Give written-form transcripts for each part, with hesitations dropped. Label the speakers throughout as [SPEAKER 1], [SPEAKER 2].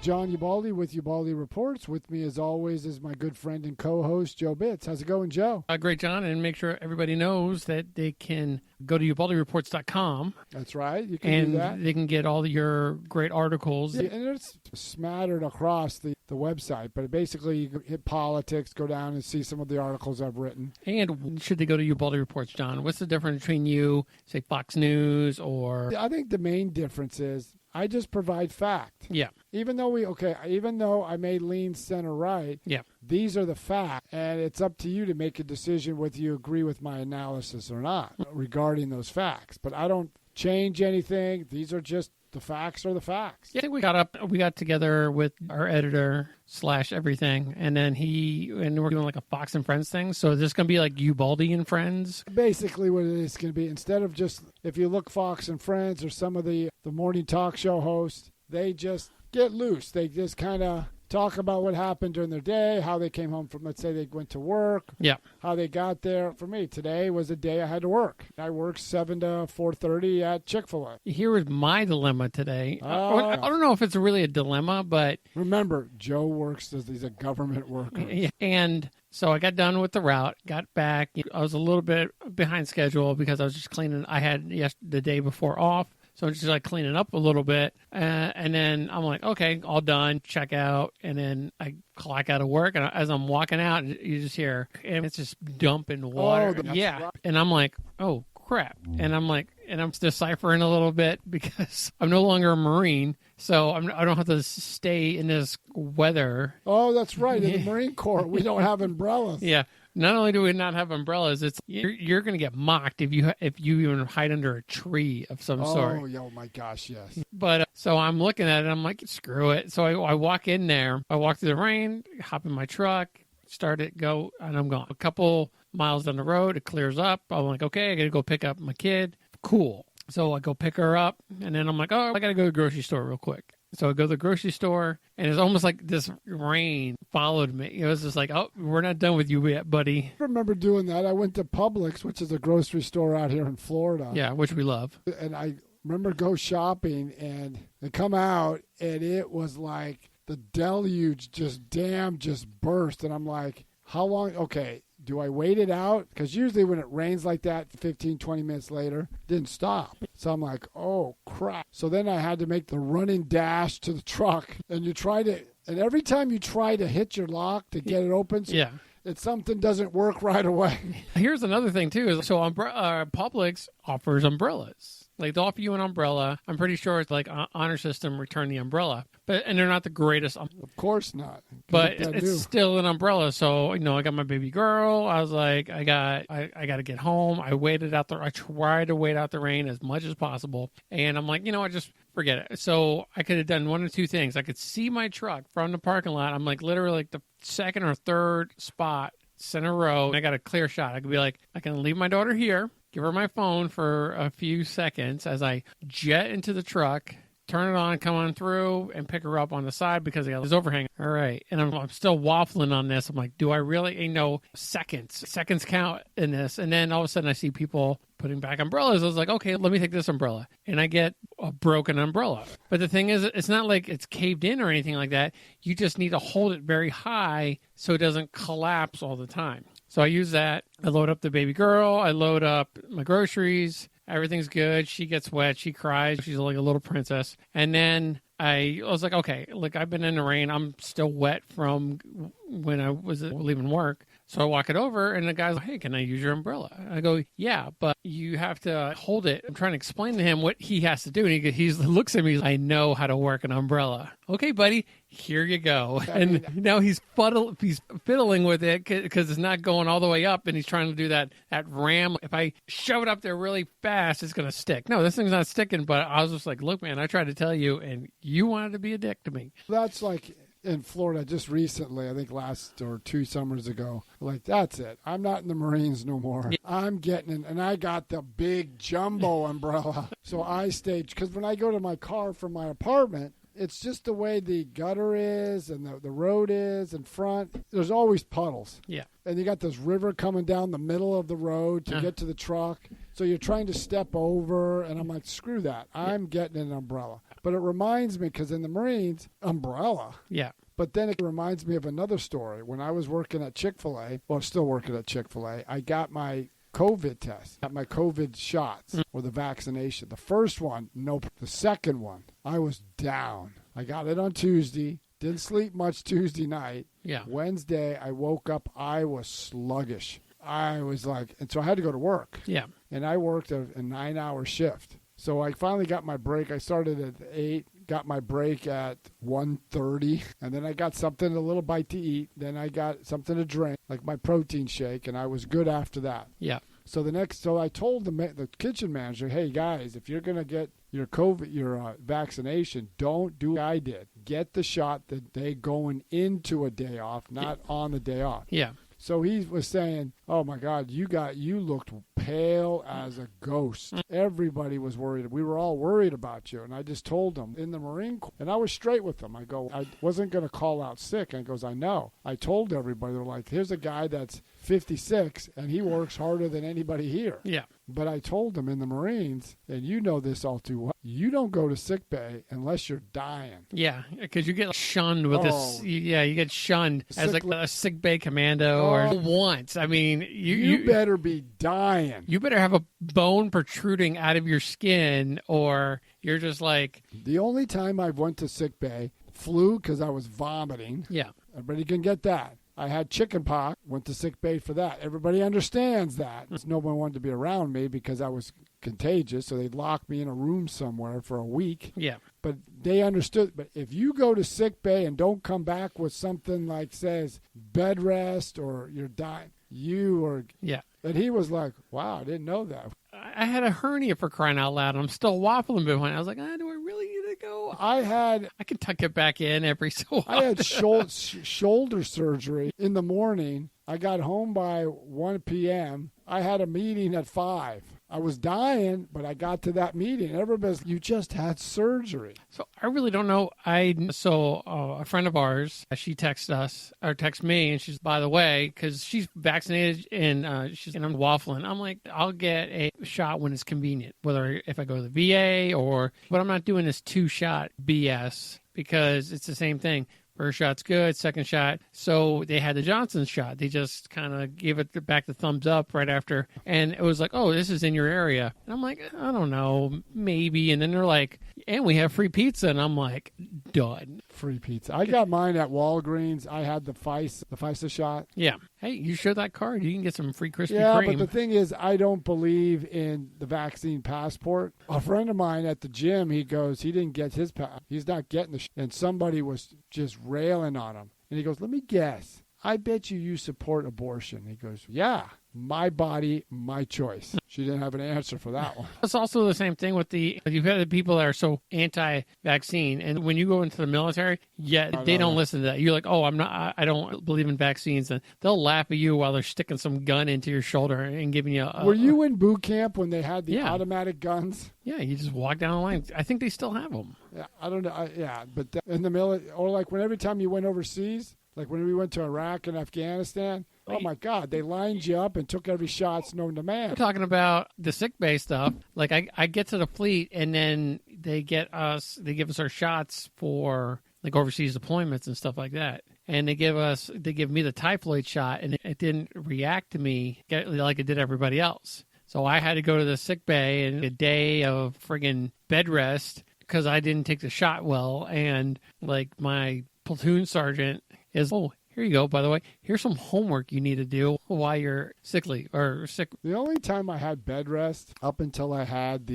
[SPEAKER 1] John Ubaldi with Ubaldi Reports. With me, as always, is my good friend and co-host, Joe Bitts. How's it going, Joe?
[SPEAKER 2] Great, John, and make sure everybody knows that they can go to ubaldireports.com.
[SPEAKER 1] That's right. You can do that.
[SPEAKER 2] And they can get all your great articles.
[SPEAKER 1] Yeah, and it's smattered across the website, but basically you can hit politics, go down and see some of the articles I've written.
[SPEAKER 2] And should they go to Ubaldi Reports, John? What's the difference between you, say, Fox News or...
[SPEAKER 1] I think the main difference is I just provide fact.
[SPEAKER 2] Yeah.
[SPEAKER 1] Even though I may lean center right,
[SPEAKER 2] yeah,
[SPEAKER 1] these are the facts, and it's up to you to make a decision whether you agree with my analysis or not regarding those facts. But I don't change anything. These are just the facts are the facts.
[SPEAKER 2] Yeah, I think we got together with our editor / everything, and then we're doing like a Fox and Friends thing. So is this going to be like Ubaldi and Friends?
[SPEAKER 1] Basically what it is going to be, instead of just, if you look Fox and Friends or some of the morning talk show hosts, they just get loose. They just kind of talk about what happened during their day, how they came home from, let's say they went to work,
[SPEAKER 2] yeah,
[SPEAKER 1] how they got there. For me, today was a day I had to work. I worked 7 to 4:30 at Chick-fil-A.
[SPEAKER 2] Here was my dilemma today. I don't know if it's really a dilemma, but...
[SPEAKER 1] Remember, Joe works as he's a government worker.
[SPEAKER 2] Yeah, and so I got done with the route, got back. I was a little bit behind schedule because I was just cleaning. I had the day before off. So I'm just like cleaning up a little bit. And then I'm like, okay, all done, check out. And then I clock out of work. And as I'm walking out, you just hear, and it's just dumping water. Yeah. Right. And I'm like, oh, crap. And I'm deciphering a little bit because I'm no longer a Marine. So I don't have to stay in this weather.
[SPEAKER 1] Oh, that's right. In the Marine Corps, we don't have umbrellas.
[SPEAKER 2] Yeah. Not only do we not have umbrellas, it's you're going to get mocked if you even hide under a tree of some sort.
[SPEAKER 1] Oh, my gosh, yes.
[SPEAKER 2] But so I'm looking at it, I'm like, screw it. So I walk in there, I walk through the rain, hop in my truck, start it, go, and I'm gone. A couple miles down the road, it clears up. I'm like, okay, I got to go pick up my kid. Cool. So I go pick her up, and then I'm like, oh, I got to go to the grocery store real quick. So I go to the grocery store, and it's almost like this rain followed me. It was just like, oh, we're not done with you yet, buddy.
[SPEAKER 1] I remember doing that. I went to Publix, which is a grocery store out here in Florida.
[SPEAKER 2] Yeah, which we love.
[SPEAKER 1] And I remember go shopping, and they come out, and it was like the deluge just burst. And I'm like, how long? Okay, do I wait it out? Because usually when it rains like that, 15, 20 minutes later, it didn't stop. So I'm like, oh, crap. So then I had to make the running dash to the truck. And every time you try to hit your lock to get it open,
[SPEAKER 2] yeah,
[SPEAKER 1] something doesn't work right away.
[SPEAKER 2] Here's another thing, too. So Publix offers umbrellas. Like, they'll offer you an umbrella. I'm pretty sure it's like honor system, return the umbrella. And they're not the greatest.
[SPEAKER 1] Of course not.
[SPEAKER 2] But it's still an umbrella. So, I got my baby girl. I was like, I got to get home. I waited out there. I tried to wait out the rain as much as possible. And I'm like, I just forget it. So I could have done one or two things. I could see my truck from the parking lot. I'm like literally like the second or third spot, center row. And I got a clear shot. I could be like, I can leave my daughter here, give her my phone for a few seconds as I jet into the truck, turn it on, come on through, and pick her up on the side because I got this overhang. All right. And I'm still waffling on this. I'm like, do I really? Seconds count in this. And then all of a sudden I see people putting back umbrellas. I was like, okay, let me take this umbrella. And I get a broken umbrella. But the thing is, it's not like it's caved in or anything like that. You just need to hold it very high so it doesn't collapse all the time. So I use that. I load up the baby girl. I load up my groceries. Everything's good. She gets wet. She cries. She's like a little princess. And then I was like, okay, look, I've been in the rain. I'm still wet from when I was leaving work. So I walk it over, and the guy's like, hey, can I use your umbrella? I go, yeah, but you have to hold it. I'm trying to explain to him what he has to do. And he looks at me, I know how to work an umbrella. Okay, buddy, here you go. And now he's fiddling with it because it's not going all the way up, and he's trying to do that ram. If I shove it up there really fast, it's going to stick. No, this thing's not sticking, but I was just like, look, man, I tried to tell you, and you wanted to be a dick to me.
[SPEAKER 1] That's like in Florida just recently, I think last or 2 summers ago, like, that's it. I'm not in the Marines no more. Yeah. I'm getting in, and I got the big jumbo umbrella. So I stayed, because when I go to my car from my apartment, it's just the way the gutter is and the road is in front. There's always puddles.
[SPEAKER 2] Yeah.
[SPEAKER 1] And you got this river coming down the middle of the road to get to the truck. So you're trying to step over, and I'm like, screw that. I'm getting an umbrella. But it reminds me, because in the Marines, umbrella.
[SPEAKER 2] Yeah.
[SPEAKER 1] But then it reminds me of another story. When I was working at Chick-fil-A, well, still working at Chick-fil-A, I got my COVID test, got my COVID shots or the vaccination. The first one, nope. The second one, I was down. I got it on Tuesday. Didn't sleep much Tuesday night.
[SPEAKER 2] Yeah.
[SPEAKER 1] Wednesday, I woke up. I was sluggish. I was like, and so I had to go to work.
[SPEAKER 2] Yeah.
[SPEAKER 1] And I worked a 9-hour shift. So I finally got my break. I started at 8, got my break at 1:30, and then I got something, a little bite to eat. Then I got something to drink, like my protein shake, and I was good after that.
[SPEAKER 2] Yeah.
[SPEAKER 1] So I told the kitchen manager, hey guys, if you're gonna get your vaccination, don't do what I did. Get the shot the day going into a day off, not on the day off.
[SPEAKER 2] Yeah.
[SPEAKER 1] So he was saying, oh my God, you looked pale as a ghost. Everybody was worried. We were all worried about you. And I just told them in the Marine Corps, and I was straight with them. I go, I wasn't going to call out sick. And he goes, I know. I told everybody, they're like, here's a guy that's 56 and he works harder than anybody here.
[SPEAKER 2] Yeah.
[SPEAKER 1] But I told them in the Marines, and you know this all too well, you don't go to sick bay unless you're dying.
[SPEAKER 2] Yeah, because you get shunned with this. Yeah, you get shunned as like a sick bay commando or once. I mean, you
[SPEAKER 1] better be dying.
[SPEAKER 2] You better have a bone protruding out of your skin, or you're just like.
[SPEAKER 1] The only time I went to sick bay, flu because I was vomiting.
[SPEAKER 2] Yeah,
[SPEAKER 1] everybody can get that. I had chicken pox, went to sick bay for that. Everybody understands that. No one wanted to be around me because I was contagious, so they'd lock me in a room somewhere for a week.
[SPEAKER 2] Yeah.
[SPEAKER 1] But they understood. But if you go to sick bay and don't come back with something like says bed rest or you're dying, you are.
[SPEAKER 2] Yeah.
[SPEAKER 1] And he was like, wow, I didn't know that.
[SPEAKER 2] I had a hernia for crying out loud. I'm still waffling behind. I was like, do I really need to go? I can tuck it back in every so often.
[SPEAKER 1] I had shoulder surgery in the morning. I got home by 1 p.m. I had a meeting at 5. I was dying, but I got to that meeting. Everybody's, you just had surgery.
[SPEAKER 2] So I really don't know. A friend of ours, she texts me, and she's, by the way, because she's vaccinated and I'm waffling. I'm like, I'll get a shot when it's convenient, whether if I go to the VA but I'm not doing this 2-shot BS because it's the same thing. First shot's good, second shot. So they had the Johnson shot. They just kind of gave it back the thumbs up right after. And it was like, oh, this is in your area. And I'm like, I don't know, maybe. And then they're like, and we have free pizza. And I'm like, done.
[SPEAKER 1] Free pizza. I got mine at Walgreens. I had the FISA shot.
[SPEAKER 2] Yeah. Hey, you show that card, you can get some free Krispy Kreme.
[SPEAKER 1] Yeah, but the thing is, I don't believe in the vaccine passport. A friend of mine at the gym, he goes, he didn't get his he's not getting and somebody was just railing on him. And he goes, let me guess. I bet you support abortion. He goes, yeah, my body, my choice. She didn't have an answer for that one.
[SPEAKER 2] It's also the same thing with you've had the people that are so anti-vaccine, and when you go into the military, they don't listen to that. You're like, oh, I don't believe in vaccines, and they'll laugh at you while they're sticking some gun into your shoulder and giving you
[SPEAKER 1] Were you in boot camp when they had the automatic guns?
[SPEAKER 2] Yeah, you just walk down the line. I think they still have them.
[SPEAKER 1] Yeah, I don't know. But in the military, or like every time you went overseas, like when we went to Iraq and Afghanistan, oh my God, they lined you up and took every shot known to man.
[SPEAKER 2] We're talking about the sick bay stuff. Like I get to the fleet and then they give us our shots for like overseas deployments and stuff like that. And they give me the typhoid shot and it didn't react to me like it did everybody else. So I had to go to the sick bay and a day of friggin' bed rest because I didn't take the shot well. And like my platoon sergeant is, oh, here you go, by the way. Here's some homework you need to do while you're sickly or sick.
[SPEAKER 1] The only time I had bed rest up until I had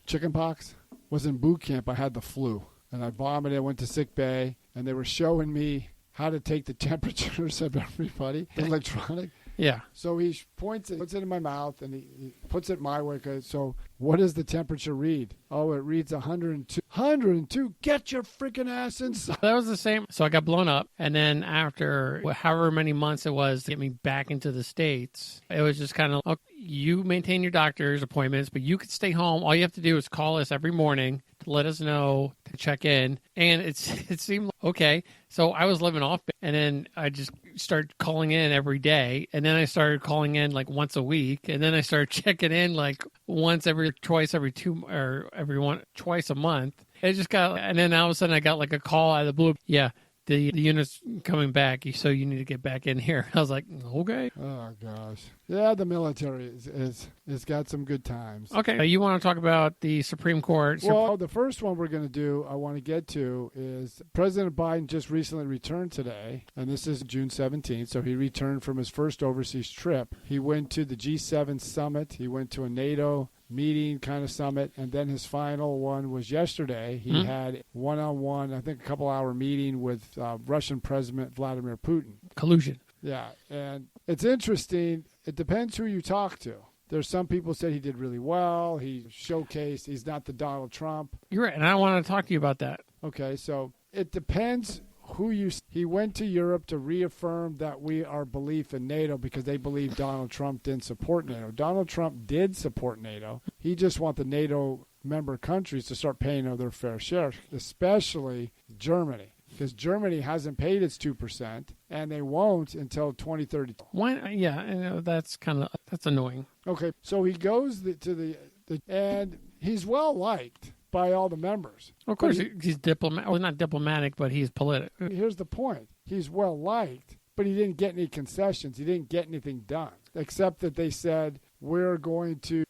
[SPEAKER 1] chicken pox, was in boot camp. I had the flu. And I vomited. I went to sick bay, and they were showing me how to take the temperatures of everybody, electronic.
[SPEAKER 2] Yeah.
[SPEAKER 1] So he puts it in my mouth, and he puts it my way. So what does the temperature read? Oh, it reads 102. 102. Get your freaking ass inside.
[SPEAKER 2] That was the same. So I got blown up, and then after however many months it was to get me back into the States, it was just kind of, okay, you maintain your doctor's appointments, but you could stay home. All you have to do is call us every morning to let us know to check in. And it seemed okay. So I was living off, and then I just started calling in every day. And then I started calling in like once a week. And then I started checking in like twice a month. It just got, and then all of a sudden I got like a call out of the blue. Yeah, the unit's coming back, so you need to get back in here. I was like, okay.
[SPEAKER 1] Oh, gosh. Yeah, the military is got some good times.
[SPEAKER 2] Okay, you want to talk about the Supreme Court?
[SPEAKER 1] Well, the first one we're going to do, I want to get to, is President Biden just recently returned today, and this is June 17th, so he returned from his first overseas trip. He went to the G7 summit. He went to a NATO meeting kind of summit, and then his final one was yesterday. He had one-on-one, I think a couple-hour meeting with Russian President Vladimir Putin.
[SPEAKER 2] Collusion.
[SPEAKER 1] Yeah, and it's interesting. It depends who you talk to. There's some people said he did really well. He showcased he's not the Donald Trump.
[SPEAKER 2] You're right, and I want to talk to you about that.
[SPEAKER 1] Okay, so it depends who you... He went to Europe to reaffirm that our belief in NATO because they believe Donald Trump didn't support NATO. Donald Trump did support NATO. He just wants the NATO member countries to start paying their fair share, especially Germany, because Germany hasn't paid its 2%, and they won't until 2030.
[SPEAKER 2] Why? Yeah, that's annoying.
[SPEAKER 1] Okay, so he goes and he's well liked by all the members.
[SPEAKER 2] Of course, he's diplomatic. Well, not diplomatic, but he's political.
[SPEAKER 1] Here's the point. He's well liked, but he didn't get any concessions. He didn't get anything done, except that they said, we're going to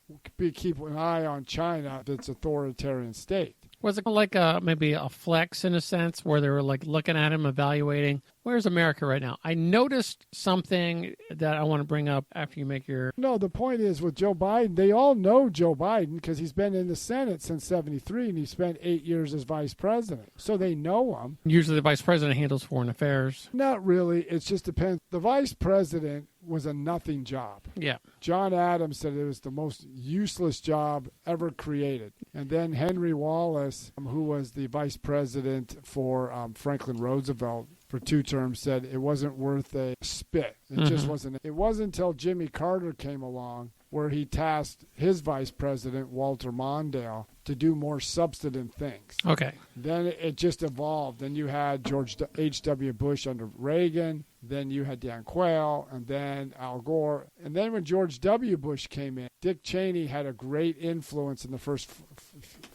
[SPEAKER 1] keep an eye on China, its authoritarian state.
[SPEAKER 2] Was it like maybe a flex in a sense where they were like looking at him, evaluating, where's America right now? I noticed something that I want to bring up after you make your...
[SPEAKER 1] No, the point is with Joe Biden, they all know Joe Biden because he's been in the Senate since 1973 and he spent 8 years as vice president. So they know him.
[SPEAKER 2] Usually the vice president handles foreign affairs.
[SPEAKER 1] Not really. It just depends. The vice president was a nothing job.
[SPEAKER 2] Yeah.
[SPEAKER 1] John Adams said it was the most useless job ever created. And then Henry Wallace, who was the vice president for Franklin Roosevelt for 2 terms, said it wasn't worth a spit. It just wasn't. It wasn't until Jimmy Carter came along where he tasked his vice president, Walter Mondale, to do more substantive things.
[SPEAKER 2] Okay.
[SPEAKER 1] Then it just evolved. Then you had George H.W. Bush under Reagan. Then you had Dan Quayle, and then Al Gore. And then when George W. Bush came in, Dick Cheney had a great influence in the first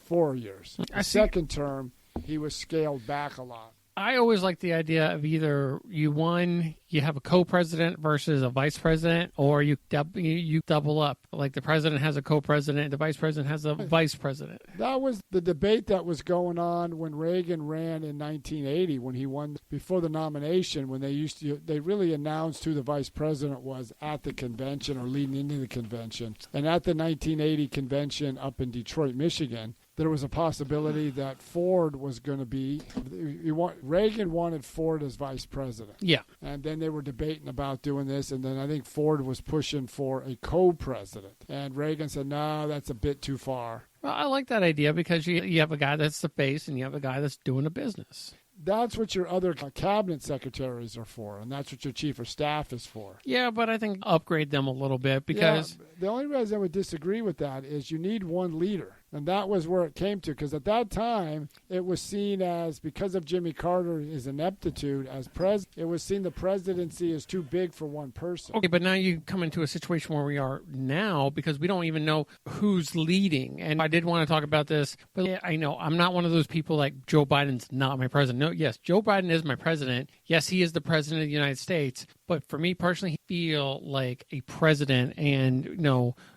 [SPEAKER 1] 4 years. The second term, he was scaled back a lot.
[SPEAKER 2] I always like the idea of either you have a co-president versus a vice president, or you double up. Like the president has a co-president, the vice president has a vice president.
[SPEAKER 1] That was the debate that was going on when Reagan ran in 1980, when he won before the nomination, when they really announced who the vice president was at the convention or leading into the convention. And at the 1980 convention up in Detroit, Michigan, there was a possibility that Ford was going to be... Reagan wanted Ford as vice president.
[SPEAKER 2] Yeah.
[SPEAKER 1] And then they were debating about doing this, and then I think Ford was pushing for a co-president. And Reagan said, no, that's a bit too far.
[SPEAKER 2] Well, I like that idea because you have a guy that's the face and you have a guy that's doing a business.
[SPEAKER 1] That's what your other cabinet secretaries are for, and that's what your chief of staff is for.
[SPEAKER 2] Yeah, but I think upgrade them a little bit because...
[SPEAKER 1] Yeah, the only reason I would disagree with that is you need one leader. And that was where it came to, because at that time, it was seen as, because of Jimmy Carter's ineptitude as president, it was seen the presidency as too big for one person.
[SPEAKER 2] Okay, but now you come into a situation where we are now because we don't even know who's leading. And I did want to talk about this, but I know I'm not one of those people like Joe Biden's not my president. No, yes, Joe Biden is my president. Yes, he is the president of the United States. But for me personally, he feel like a president, and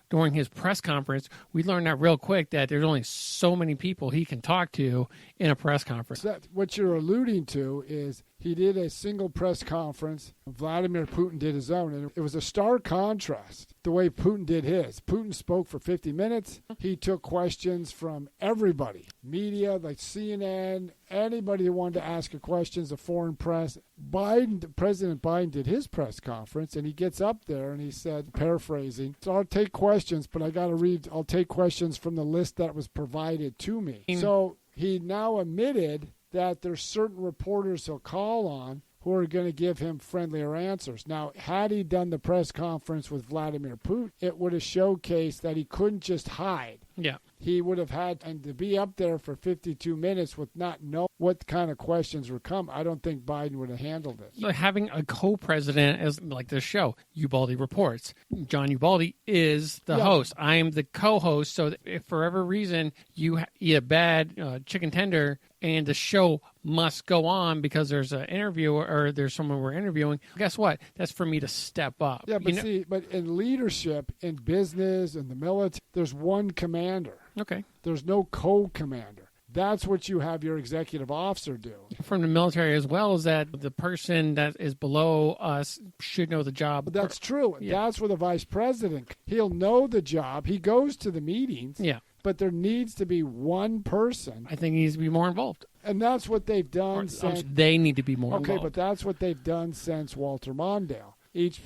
[SPEAKER 2] during his press conference, we learned that real quick that there's only so many people he can talk to in a press conference.
[SPEAKER 1] What you're alluding to is he did a single press conference. Vladimir Putin did his own. And it was a stark contrast the way Putin did his. Putin spoke for 50 minutes. He took questions from everybody, media like CNN, anybody who wanted to ask questions, the foreign press. President Biden did his press conference, and he gets up there and he said, paraphrasing, so I'll take questions, but I'll take questions from the list that was provided to me. So he now admitted that there's certain reporters he'll call on who are going to give him friendlier answers. Now, had he done the press conference with Vladimir Putin, it would have showcased that he couldn't just hide.
[SPEAKER 2] Yeah.
[SPEAKER 1] He would have had, and to be up there for 52 minutes with not know what kind of questions were coming, I don't think Biden would have handled it.
[SPEAKER 2] So having a co-president as like this show, Ubaldi Reports. John Ubaldi is the host. I am the co-host. So if for whatever reason you eat a bad chicken tender and the show must go on because there's an interview or there's someone we're interviewing, guess what? That's for me to step up.
[SPEAKER 1] Yeah, but but in leadership, in business, in the military, there's one commander.
[SPEAKER 2] Okay.
[SPEAKER 1] There's no co-commander. That's what you have your executive officer do.
[SPEAKER 2] From the military as well, is that the person that is below us should know the job.
[SPEAKER 1] But that's true.
[SPEAKER 2] Yeah.
[SPEAKER 1] That's where the vice president, he'll know the job. He goes to the meetings.
[SPEAKER 2] Yeah.
[SPEAKER 1] But there needs to be one person.
[SPEAKER 2] I think he needs to be more involved.
[SPEAKER 1] And that's what they've done since.
[SPEAKER 2] They need to be more involved.
[SPEAKER 1] Okay, but that's what they've done since Walter Mondale.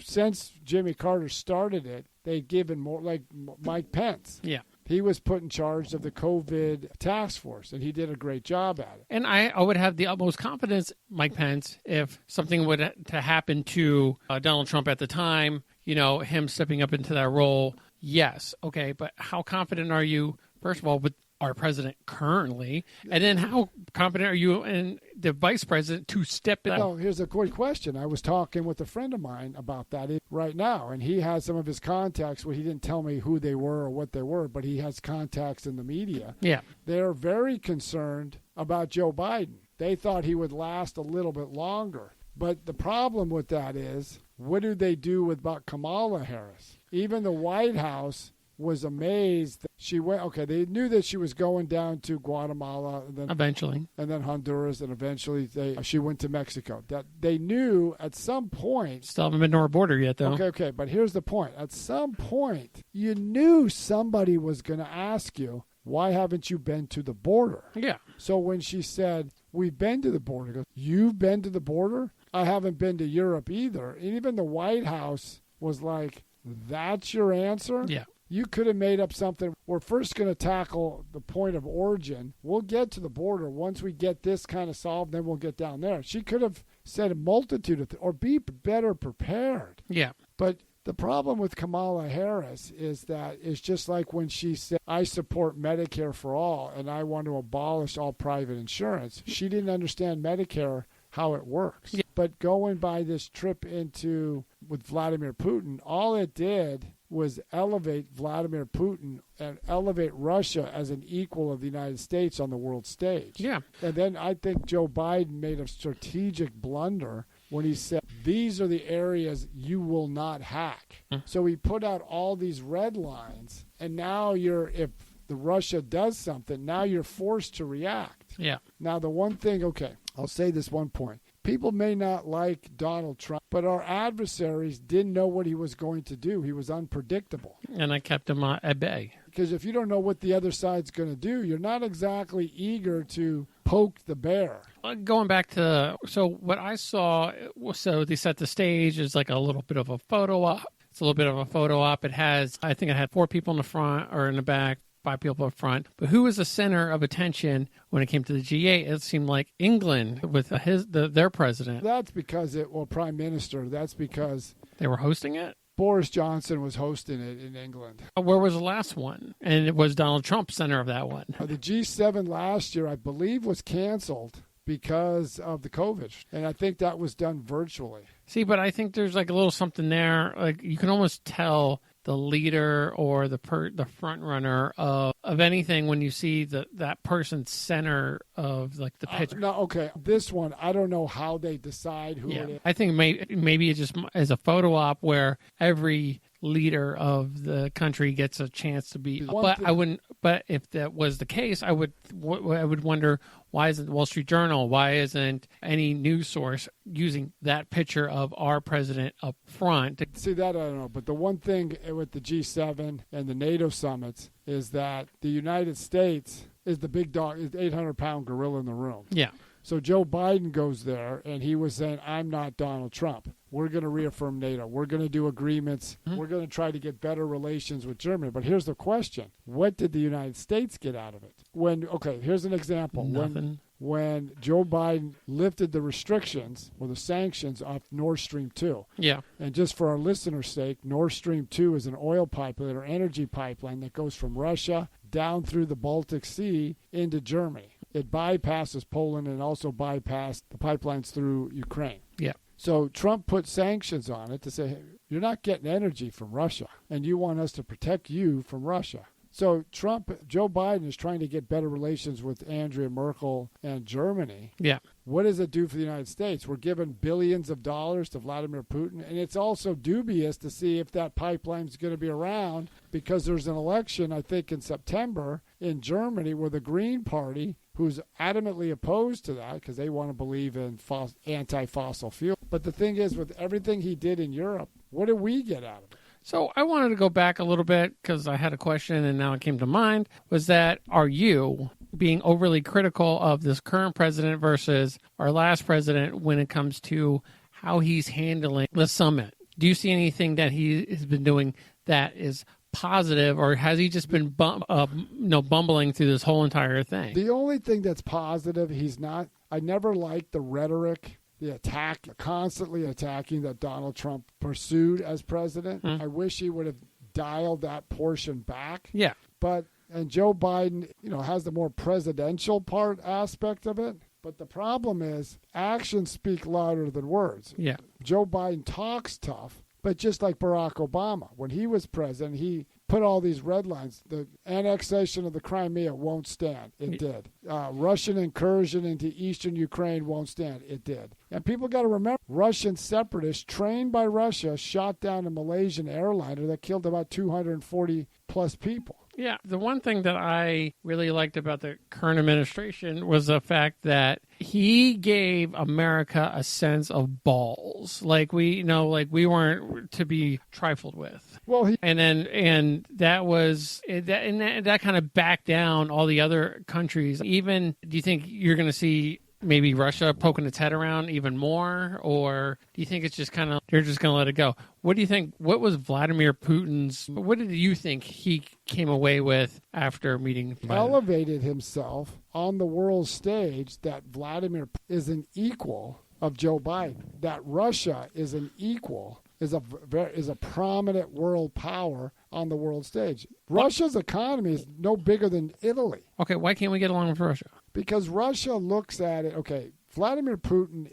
[SPEAKER 1] Since Jimmy Carter started it, they've given more, like Mike Pence.
[SPEAKER 2] Yeah.
[SPEAKER 1] He was put in charge of the COVID task force, and he did a great job at it.
[SPEAKER 2] And I would have the utmost confidence, Mike Pence, if something were to happen to Donald Trump at the time, him stepping up into that role. Yes. Okay. But how confident are you, first of all, with our president currently? And then how confident are you in the vice president to step in?
[SPEAKER 1] Well, here's a quick question. I was talking with a friend of mine about that right now, and he has some of his contacts. Well, he didn't tell me who they were or what they were, but he has contacts in the media.
[SPEAKER 2] Yeah.
[SPEAKER 1] They're very concerned about Joe Biden. They thought he would last a little bit longer. But the problem with that is, what do they do about Kamala Harris? Even the White House was amazed that she went. Okay, they knew that she was going down to Guatemala, and then
[SPEAKER 2] eventually,
[SPEAKER 1] and then Honduras, and eventually she went to Mexico. That they knew at some point.
[SPEAKER 2] Still haven't been to our border yet, though.
[SPEAKER 1] Okay, but here's the point. At some point, you knew somebody was going to ask you, "Why haven't you been to the border?"
[SPEAKER 2] Yeah.
[SPEAKER 1] So when she said, "We've been to the border," he goes, "You've been to the border? I haven't been to Europe either." And even the White House was like, "That's your answer?"
[SPEAKER 2] Yeah.
[SPEAKER 1] You could have made up something. We're first going to tackle the point of origin. We'll get to the border once we get this kind of solved, then we'll get down there. She could have said a multitude of things, or be better prepared.
[SPEAKER 2] Yeah.
[SPEAKER 1] But the problem with Kamala Harris is that it's just like when she said, "I support Medicare for all, and I want to abolish all private insurance." She didn't understand Medicare, how it works. Yeah. But going by this trip with Vladimir Putin, all it did was elevate Vladimir Putin and elevate Russia as an equal of the United States on the world stage.
[SPEAKER 2] Yeah.
[SPEAKER 1] And then I think Joe Biden made a strategic blunder when he said, "These are the areas you will not hack." So he put out all these red lines, and now if the Russia does something, now you're forced to react.
[SPEAKER 2] Yeah.
[SPEAKER 1] Now the one thing, I'll say this one point. People may not like Donald Trump, but our adversaries didn't know what he was going to do. He was unpredictable.
[SPEAKER 2] And I kept him at bay.
[SPEAKER 1] Because if you don't know what the other side's going to do, you're not exactly eager to poke the bear.
[SPEAKER 2] Going back to, so what I saw, so they set the stage as like a little bit of a photo op. It's a little bit of a photo op. It had 4 people in the front or in the back, 5 people up front. But who was the center of attention when it came to the G8? It seemed like England with their president.
[SPEAKER 1] That's because Prime Minister, that's because
[SPEAKER 2] they were hosting it?
[SPEAKER 1] Boris Johnson was hosting it in England.
[SPEAKER 2] Where was the last one? And it was Donald Trump center of that one.
[SPEAKER 1] The G7 last year, I believe, was canceled because of the COVID. And I think that was done virtually.
[SPEAKER 2] See, but I think there's like a little something there. Like you can almost tell the leader or the front runner of anything when you see that person's center of like the picture.
[SPEAKER 1] No, okay. This one, I don't know how they decide who it is.
[SPEAKER 2] I think maybe it just is a photo op where every leader of the country gets a chance to be. But if that was the case, I would wonder, why isn't the Wall Street Journal, why isn't any news source using that picture of our president up front?
[SPEAKER 1] See, that I don't know. But the one thing with the G7 and the NATO summits is that the United States is the big dog, is the 800-pound gorilla in the room.
[SPEAKER 2] Yeah.
[SPEAKER 1] So Joe Biden goes there, and he was saying, I'm not Donald Trump. We're going to reaffirm NATO. We're going to do agreements. We're going to try to get better relations with Germany. But here's the question. What did the United States get out of it? Here's an example.
[SPEAKER 2] Nothing.
[SPEAKER 1] When Joe Biden lifted the restrictions or the sanctions off Nord Stream 2.
[SPEAKER 2] Yeah.
[SPEAKER 1] And just for our listeners' sake, Nord Stream 2 is an oil pipeline or energy pipeline that goes from Russia down through the Baltic Sea into Germany. It bypasses Poland and also bypassed the pipelines through Ukraine.
[SPEAKER 2] Yeah.
[SPEAKER 1] So Trump put sanctions on it to say, hey, you're not getting energy from Russia, and you want us to protect you from Russia. So Joe Biden is trying to get better relations with Angela Merkel and Germany.
[SPEAKER 2] Yeah.
[SPEAKER 1] What does it do for the United States? We're giving billions of dollars to Vladimir Putin, and it's also dubious to see if that pipeline is going to be around because there's an election, I think, in September in Germany where the Green Party, who's adamantly opposed to that because they want to believe in anti-fossil fuel. But the thing is, with everything he did in Europe, what did we get out of it?
[SPEAKER 2] So I wanted to go back a little bit because I had a question and now it came to mind, was that are you being overly critical of this current president versus our last president when it comes to how he's handling the summit? Do you see anything that he has been doing that is positive, or has he just been bumbling through this whole entire thing?
[SPEAKER 1] The only thing that's positive, I never liked the rhetoric, the attack, constantly attacking that Donald Trump pursued as president. I wish he would have dialed that portion back.
[SPEAKER 2] Yeah.
[SPEAKER 1] And Joe Biden, has the more presidential aspect of it. But the problem is actions speak louder than words.
[SPEAKER 2] Yeah.
[SPEAKER 1] Joe Biden talks tough, but just like Barack Obama, when he was president, he put all these red lines. The annexation of the Crimea won't stand. It did. Russian incursion into eastern Ukraine won't stand. It did. And people got to remember, Russian separatists trained by Russia shot down a Malaysian airliner that killed about 240 plus people.
[SPEAKER 2] Yeah, the one thing that I really liked about the current administration was the fact that he gave America a sense of balls, like we weren't to be trifled with.
[SPEAKER 1] Well,
[SPEAKER 2] that kind of backed down all the other countries. Even, do you think you're going to see maybe Russia poking its head around even more, or do you think it's just kind of they're just going to let it go? What do you think? What was Vladimir Putin's? What did you think he came away with after meeting Biden?
[SPEAKER 1] Elevated himself on the world stage that Vladimir is an equal of Joe Biden, that Russia is an equal, is a prominent world power on the world stage. Russia's economy is no bigger than Italy.
[SPEAKER 2] Okay, why can't we get along with Russia?
[SPEAKER 1] Because Russia looks at it, okay, Vladimir Putin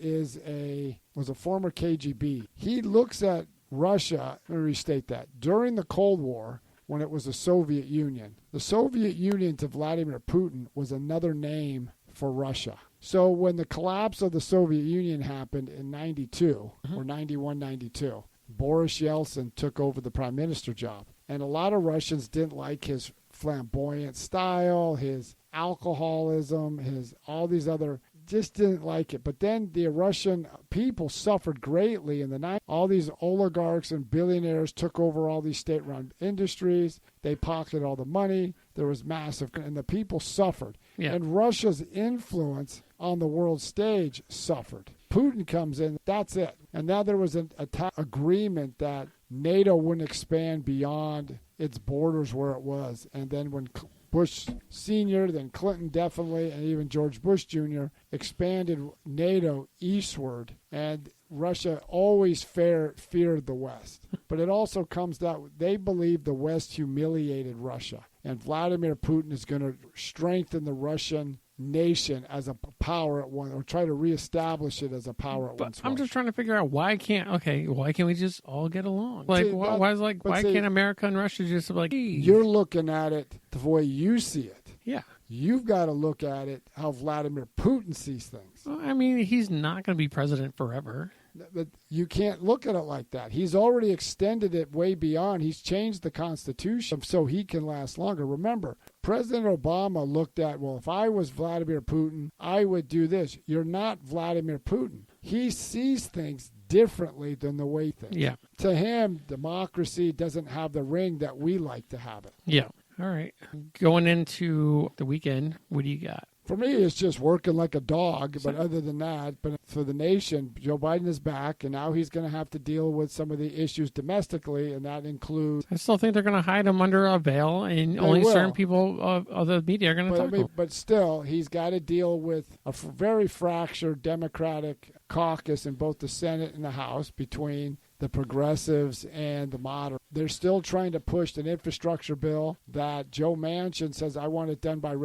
[SPEAKER 1] was a former KGB. He looks at Russia, let me restate that, during the Cold War, when it was the Soviet Union to Vladimir Putin was another name for Russia. So when the collapse of the Soviet Union happened in 92, or 91, 92, Boris Yeltsin took over the prime minister job. And a lot of Russians didn't like his flamboyant style, his alcoholism, all these other, just didn't like it. But then the Russian people suffered greatly in the 90s. All these oligarchs and billionaires took over all these state-run industries. They pocketed all the money. There was massive, and the people suffered.
[SPEAKER 2] Yeah.
[SPEAKER 1] And Russia's influence on the world stage suffered. Putin comes in, that's it. And now there was an agreement that NATO wouldn't expand beyond its borders where it was. And then when Bush Sr., then Clinton definitely, and even George Bush Jr. expanded NATO eastward, and Russia always feared the West. But it also comes down, they believe the West humiliated Russia, and Vladimir Putin is going to strengthen the Russian nation as a power at one, or try to reestablish it as a power at once.
[SPEAKER 2] I'm just trying to figure out why can't we just all get along? Like, why can't America and Russia just like? Hey.
[SPEAKER 1] You're looking at it the way you see it.
[SPEAKER 2] Yeah.
[SPEAKER 1] You've got to look at it how Vladimir Putin sees things.
[SPEAKER 2] Well, I mean, he's not going to be president forever.
[SPEAKER 1] But you can't look at it like that. He's already extended it way beyond. He's changed the Constitution so he can last longer. Remember, President Obama looked at, well, if I was Vladimir Putin, I would do this. You're not Vladimir Putin. He sees things differently than the way things.
[SPEAKER 2] Yeah.
[SPEAKER 1] To him, democracy doesn't have the ring that we like to have it.
[SPEAKER 2] Yeah. All right. Going into the weekend, what do you got?
[SPEAKER 1] For me, it's just working like a dog, but other than that, but for the nation, Joe Biden is back, and now he's going to have to deal with some of the issues domestically, and that includes...
[SPEAKER 2] I still think they're going to hide him under a veil, and only certain people of the media are going to talk to him.
[SPEAKER 1] But still, he's got to deal with a very fractured Democratic caucus in both the Senate and the House between the progressives and the moderates. They're still trying to push an infrastructure bill that Joe Manchin says, I want it done by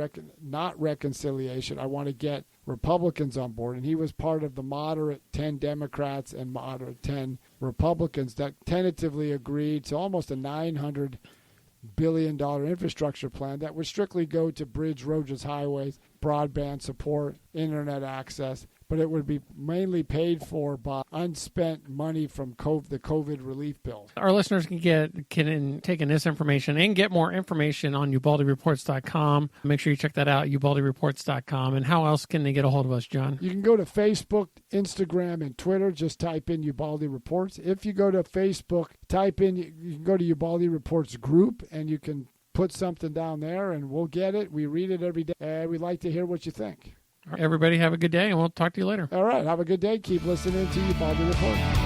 [SPEAKER 1] not reconciliation. I want to get Republicans on board. And he was part of the moderate 10 Democrats and moderate 10 Republicans that tentatively agreed to almost a $900 billion infrastructure plan that would strictly go to bridge, roads, highways, broadband support, internet access, but it would be mainly paid for by unspent money from the COVID relief bill.
[SPEAKER 2] Our listeners can take in this information and get more information on ubaldireports.com. Make sure you check that out, ubaldireports.com. And how else can they get a hold of us, John?
[SPEAKER 1] You can go to Facebook, Instagram, and Twitter. Just type in Ubaldi Reports. If you go to Facebook, you can go to Ubaldi Reports group, and you can put something down there, and we'll get it. We read it every day, and we'd like to hear what you think.
[SPEAKER 2] Everybody have a good day, and we'll talk to you later.
[SPEAKER 1] All right. Have a good day. Keep listening to Ubaldi Report.